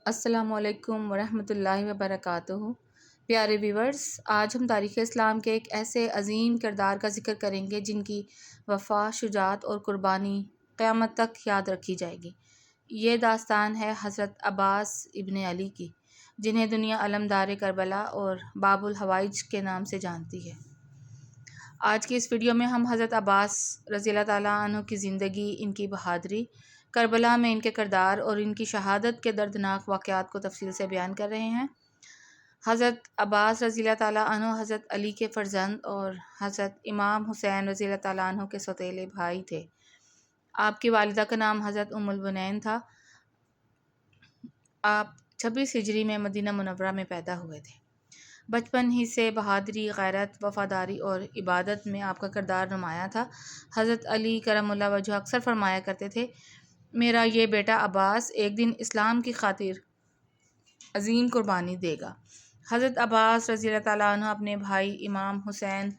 السلام علیکم ورحمۃ اللہ وبرکاتہ۔ پیارے ویورز، آج ہم تاریخ اسلام کے ایک ایسے عظیم کردار کا ذکر کریں گے جن کی وفا، شجاعت اور قربانی قیامت تک یاد رکھی جائے گی۔ یہ داستان ہے حضرت عباس ابن علی کی، جنہیں دنیا علمدار کربلا اور باب الحوائج کے نام سے جانتی ہے۔ آج کی اس ویڈیو میں ہم حضرت عباس رضی اللہ تعالیٰ عنہ کی زندگی، ان کی بہادری، کربلا میں ان کے کردار اور ان کی شہادت کے دردناک واقعات کو تفصیل سے بیان کر رہے ہیں۔ حضرت عباس رضی اللہ تعالیٰ عنہ حضرت علی کے فرزند اور حضرت امام حسین رضی اللہ تعالیٰ عنہ کے سوتیلے بھائی تھے۔ آپ کی والدہ کا نام حضرت ام البنین تھا۔ آپ 26 ہجری میں مدینہ منورہ میں پیدا ہوئے تھے۔ بچپن ہی سے بہادری، غیرت، وفاداری اور عبادت میں آپ کا کردار نمایاں تھا۔ حضرت علی کرم اللہ وجہہ اکثر فرمایا کرتے تھے، میرا یہ بیٹا عباس ایک دن اسلام کی خاطر عظیم قربانی دے گا۔ حضرت عباس رضی اللہ تعالیٰ عنہ اپنے بھائی امام حسین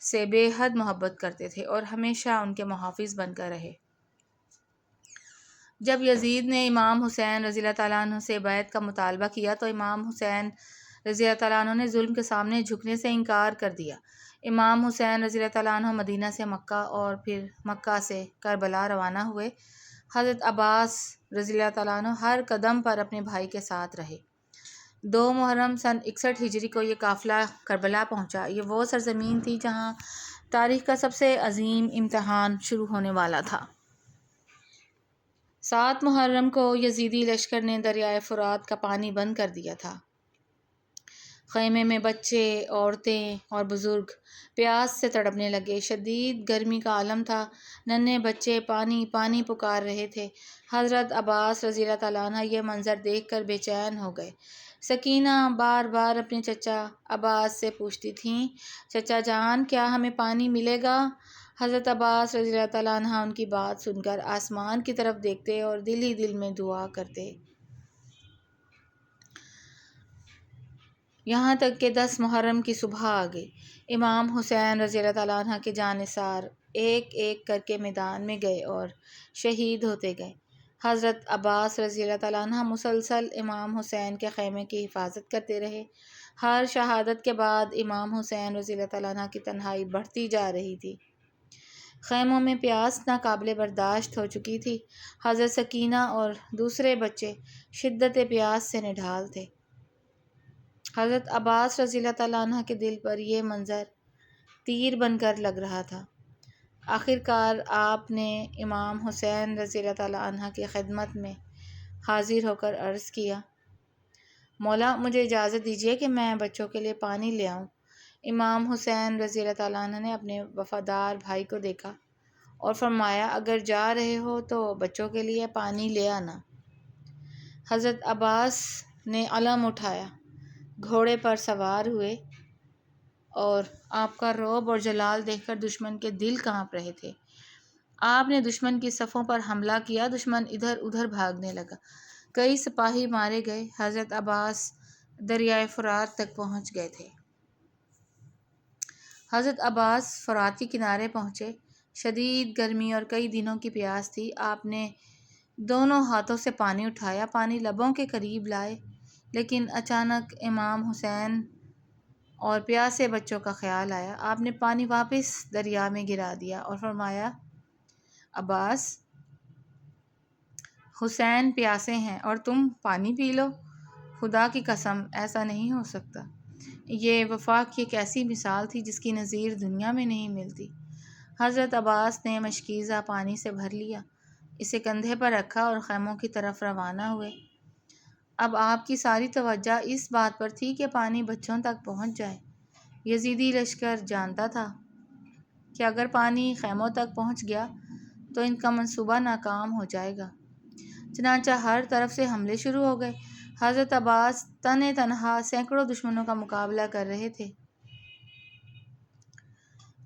سے بے حد محبت کرتے تھے اور ہمیشہ ان کے محافظ بن کر رہے۔ جب یزید نے امام حسین رضی اللہ تعالیٰ عنہ سے بیعت کا مطالبہ کیا تو امام حسین رضی اللہ تعالیٰ عنہ نے ظلم کے سامنے جھکنے سے انکار کر دیا۔ امام حسین رضی اللہ تعالیٰ عنہ مدینہ سے مکہ اور پھر مکہ سے کربلا روانہ ہوئے۔ حضرت عباس رضی اللہ تعالیٰ عنہ ہر قدم پر اپنے بھائی کے ساتھ رہے۔ 2 محرم سن 61 ہجری کو یہ قافلہ کربلا پہنچا۔ یہ وہ سرزمین تھی جہاں تاریخ کا سب سے عظیم امتحان شروع ہونے والا تھا۔ 7 محرم کو یزیدی لشکر نے دریائے فرات کا پانی بند کر دیا تھا۔ خیمے میں بچے، عورتیں اور بزرگ پیاس سے تڑپنے لگے۔ شدید گرمی کا عالم تھا۔ ننھے بچے پانی پانی پکار رہے تھے۔ حضرت عباس رضی اللہ تعالیٰ عنہ یہ منظر دیکھ کر بے چین ہو گئے۔ سکینہ بار بار اپنے چچا عباس سے پوچھتی تھیں، چچا جان کیا ہمیں پانی ملے گا؟ حضرت عباس رضی اللہ تعالیٰ عنہ ان کی بات سن کر آسمان کی طرف دیکھتے اور دل ہی دل میں دعا کرتے۔ یہاں تک کہ 10 محرم کی صبح آ گئی۔ امام حسین رضی اللہ تعالیٰ عنہ کے جانثار ایک ایک کر کے میدان میں گئے اور شہید ہوتے گئے۔ حضرت عباس رضی اللہ تعالیٰ عنہ مسلسل امام حسین کے خیمے کی حفاظت کرتے رہے۔ ہر شہادت کے بعد امام حسین رضی اللہ تعالیٰ عنہ کی تنہائی بڑھتی جا رہی تھی۔ خیموں میں پیاس ناقابل برداشت ہو چکی تھی۔ حضرت سکینہ اور دوسرے بچے شدت پیاس سے نڈھال تھے۔ حضرت عباس رضی اللہ تعالیٰ عنہ کے دل پر یہ منظر تیر بن کر لگ رہا تھا۔ آخرکار آپ نے امام حسین رضی اللہ تعالیٰ عنہ کی خدمت میں حاضر ہو کر عرض کیا، مولا مجھے اجازت دیجیے کہ میں بچوں کے لیے پانی لے آؤں۔ امام حسین رضی اللہ تعالیٰ عنہ نے اپنے وفادار بھائی کو دیکھا اور فرمایا، اگر جا رہے ہو تو بچوں کے لیے پانی لے آنا۔ حضرت عباس نے علم اٹھایا، گھوڑے پر سوار ہوئے اور آپ کا رعب اور جلال دیکھ کر دشمن کے دل کانپ رہے تھے۔ آپ نے دشمن کی صفوں پر حملہ کیا۔ دشمن ادھر ادھر بھاگنے لگا۔ کئی سپاہی مارے گئے۔ حضرت عباس دریائے فرات تک پہنچ گئے تھے۔ حضرت عباس فرات کے کنارے پہنچے۔ شدید گرمی اور کئی دنوں کی پیاس تھی۔ آپ نے دونوں ہاتھوں سے پانی اٹھایا، پانی لبوں کے قریب لائے، لیکن اچانک امام حسین اور پیاسے بچوں کا خیال آیا۔ آپ نے پانی واپس دریا میں گرا دیا اور فرمایا، عباس، حسین پیاسے ہیں اور تم پانی پی لو؟ خدا کی قسم ایسا نہیں ہو سکتا۔ یہ وفا کی ایک ایسی مثال تھی جس کی نظیر دنیا میں نہیں ملتی۔ حضرت عباس نے مشکیزہ پانی سے بھر لیا، اسے کندھے پر رکھا اور خیموں کی طرف روانہ ہوئے۔ اب آپ کی ساری توجہ اس بات پر تھی کہ پانی بچوں تک پہنچ جائے۔ یزیدی لشکر جانتا تھا کہ اگر پانی خیموں تک پہنچ گیا تو ان کا منصوبہ ناکام ہو جائے گا۔ چنانچہ ہر طرف سے حملے شروع ہو گئے۔ حضرت عباس تنے تنہا سینکڑوں دشمنوں کا مقابلہ کر رہے تھے۔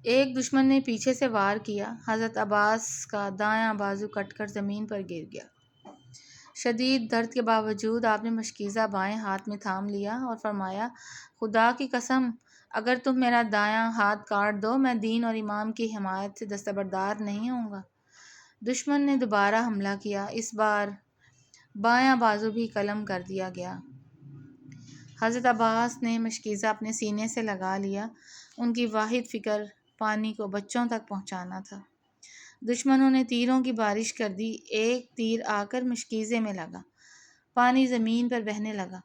ایک دشمن نے پیچھے سے وار کیا۔ حضرت عباس کا دایاں بازو کٹ کر زمین پر گر گیا۔ شدید درد کے باوجود آپ نے مشکیزہ بائیں ہاتھ میں تھام لیا اور فرمایا، خدا کی قسم اگر تم میرا دایاں ہاتھ کاٹ دو میں دین اور امام کی حمایت سے دستبردار نہیں ہوں گا۔ دشمن نے دوبارہ حملہ کیا۔ اس بار بایاں بازو بھی قلم کر دیا گیا۔ حضرت عباس نے مشکیزہ اپنے سینے سے لگا لیا۔ ان کی واحد فکر پانی کو بچوں تک پہنچانا تھا۔ دشمنوں نے تیروں کی بارش کر دی۔ ایک تیر آ کر مشکیزے میں لگا، پانی زمین پر بہنے لگا۔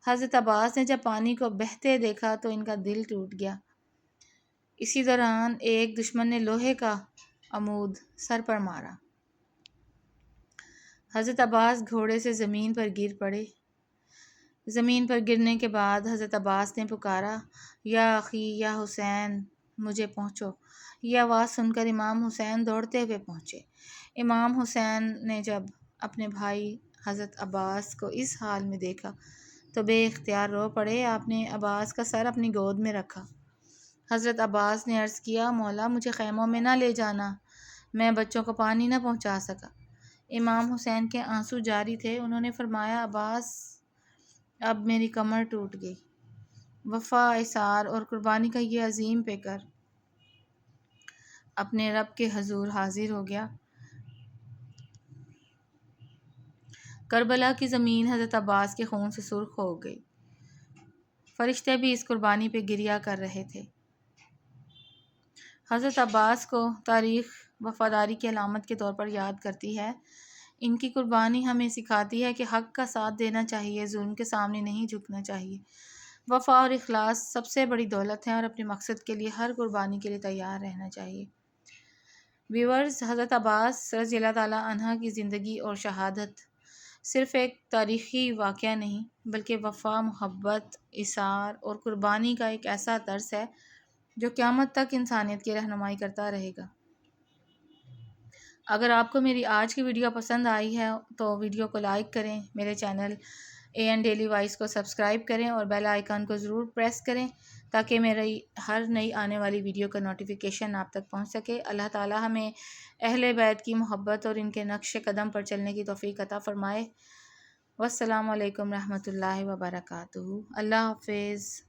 حضرت عباس نے جب پانی کو بہتے دیکھا تو ان کا دل ٹوٹ گیا۔ اسی دوران ایک دشمن نے لوہے کا عمود سر پر مارا۔ حضرت عباس گھوڑے سے زمین پر گر پڑے۔ زمین پر گرنے کے بعد حضرت عباس نے پکارا، یا اخی یا حسین، مجھے پہنچو۔ یہ آواز سن کر امام حسین دوڑتے ہوئے پہنچے۔ امام حسین نے جب اپنے بھائی حضرت عباس کو اس حال میں دیکھا تو بے اختیار رو پڑے۔ آپ نے عباس کا سر اپنی گود میں رکھا۔ حضرت عباس نے عرض کیا، مولا مجھے خیموں میں نہ لے جانا، میں بچوں کو پانی نہ پہنچا سکا۔ امام حسین کے آنسو جاری تھے۔ انہوں نے فرمایا، عباس اب میری کمر ٹوٹ گئی۔ وفا، ایثار اور قربانی کا یہ عظیم پیکر اپنے رب کے حضور حاضر ہو گیا۔ کربلا کی زمین حضرت عباس کے خون سے سرخ ہو گئی۔ فرشتے بھی اس قربانی پہ گریہ کر رہے تھے۔ حضرت عباس کو تاریخ وفاداری کی علامت کے طور پر یاد کرتی ہے۔ ان کی قربانی ہمیں سکھاتی ہے کہ حق کا ساتھ دینا چاہیے، ظلم کے سامنے نہیں جھکنا چاہیے۔ وفا اور اخلاص سب سے بڑی دولت ہے اور اپنے مقصد کے لیے ہر قربانی کے لیے تیار رہنا چاہیے۔ ویورز، حضرت عباس رضی اللہ تعالیٰ عنہ کی زندگی اور شہادت صرف ایک تاریخی واقعہ نہیں بلکہ وفا، محبت، ایثار اور قربانی کا ایک ایسا درس ہے جو قیامت تک انسانیت کی رہنمائی کرتا رہے گا۔ اگر آپ کو میری آج کی ویڈیو پسند آئی ہے تو ویڈیو کو لائک کریں، میرے چینل AN ڈیلی وائس کو سبسکرائب کریں اور بیل آئیکن کو ضرور پریس کریں تاکہ میری ہر نئی آنے والی ویڈیو کا نوٹیفیکیشن آپ تک پہنچ سکے۔ اللہ تعالی ہمیں اہل بیت کی محبت اور ان کے نقش قدم پر چلنے کی توفیق عطا فرمائے۔ والسلام علیکم رحمۃ اللہ وبرکاتہ۔ اللہ حافظ۔